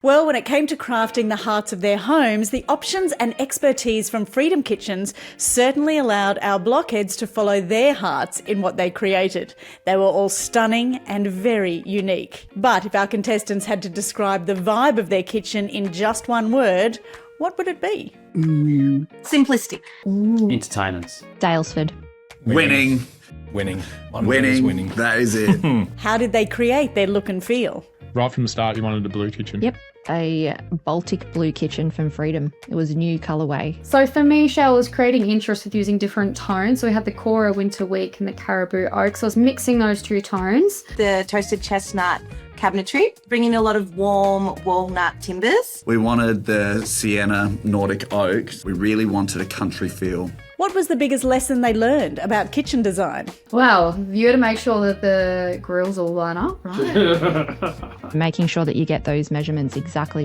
Well, when it came to crafting the hearts of their homes, the options and expertise from Freedom Kitchens certainly allowed our Blockheads to follow their hearts in what they created. They were all stunning and very unique. But if our contestants had to describe the vibe of their kitchen in just one word, what would it be? Simplistic. Entertainers. Dalesford. Winning. Winning. One word is winning. That is it. How did they create their look and feel? Right from the start, you wanted a blue kitchen. Yep. A Baltic blue kitchen from Freedom. It was a new colourway. So for me, Shell was creating interest with using different tones. So we had the Cora Winter Wheat and the Caribou Oak. So I was mixing those two tones. The toasted chestnut cabinetry, bringing a lot of warm walnut timbers. We wanted the Sienna Nordic Oak. We really wanted a country feel. What was the biggest lesson they learned about kitchen design? Well, you got to make sure that the grills all line up, right? Making sure that you get those measurements exactly